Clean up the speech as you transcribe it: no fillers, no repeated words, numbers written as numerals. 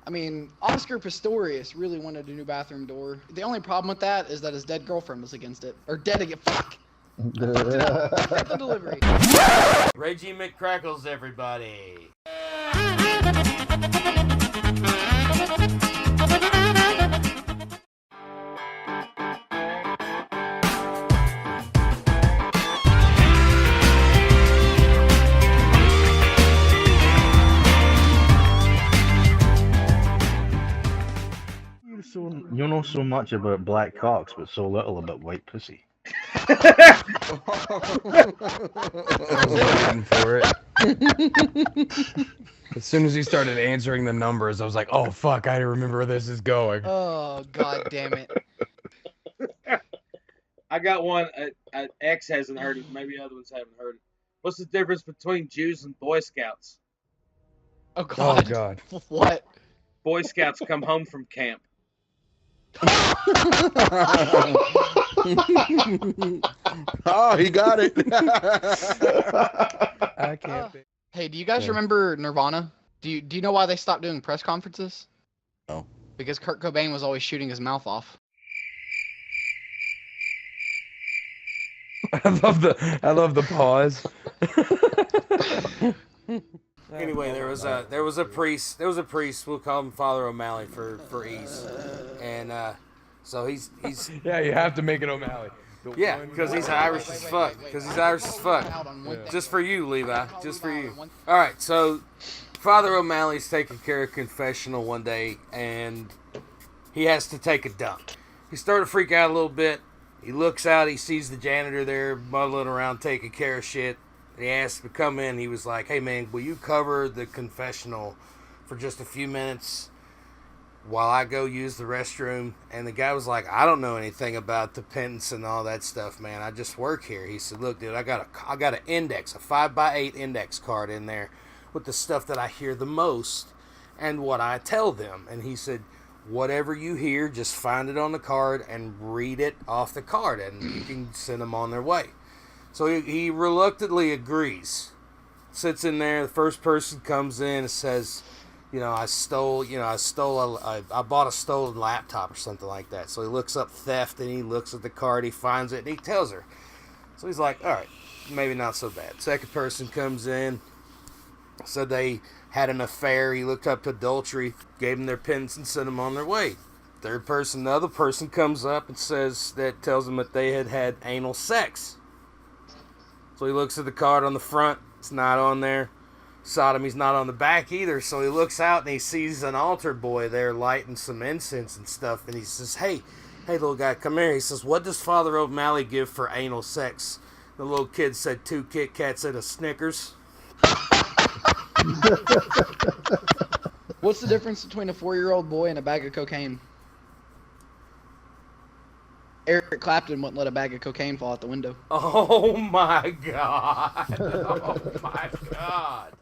I mean, Oscar Pistorius really wanted a new bathroom door. The only problem with that is that his dead girlfriend was against it. Or dead again. Fuck! At the delivery. Reggie McCrackles, everybody. You know so much about black cocks, but so little about white pussy. I was waiting for it. As soon as he started answering the numbers, I was like, "Oh fuck, I remember where this is going." Oh, god damn it. I got one. X hasn't heard it. Maybe other ones haven't heard it. What's the difference between Jews and Boy Scouts? Oh god. Oh god. What? Boy Scouts come home from camp. Oh, he got it. I can't. Hey, do you guys remember Nirvana? Do you know why they stopped doing press conferences? No. Because Kurt Cobain was always shooting his mouth off. I love the pause. Anyway, there was a priest. We'll call him Father O'Malley for ease, and so he's Yeah, you have to make it O'Malley. yeah, because he's Irish as fuck. Just for you, Levi. Just for you. All right, so Father O'Malley's taking care of confessional one day, and he has to take a dump. He started to freak out a little bit. He looks out. He sees the janitor there muddling around taking care of shit. He asked to come in. He was like, "Hey man, will you cover the confessional for just a few minutes while I go use the restroom?" And the guy was like, "I don't know anything about the penance and all that stuff, man. I just work here." He said, "Look, dude, I got an index, a 5x8 index card in there with the stuff that I hear the most and what I tell them." And he said, "Whatever you hear, just find it on the card and read it off the card, and you can send them on their way." So he reluctantly agrees. Sits in there. The first person comes in and says, I bought a stolen laptop or something like that. So he looks up theft and he looks at the card. He finds it and he tells her. So he's like, all right, maybe not so bad. Second person comes in. Said they had an affair. He looked up adultery, gave them their penance and sent them on their way. Third person, the other person comes up and tells them that they had anal sex. So he looks at the card on the front. It's not on there. Sodomy's not on the back either. So he looks out and he sees an altar boy there lighting some incense and stuff. And he says, hey, little guy, come here. He says, what does Father O'Malley give for anal sex? The little kid said 2 Kit Kats and a Snickers. What's the difference between a 4-year-old boy and a bag of cocaine? Eric Clapton wouldn't let a bag of cocaine fall out the window. Oh my god. Oh my god.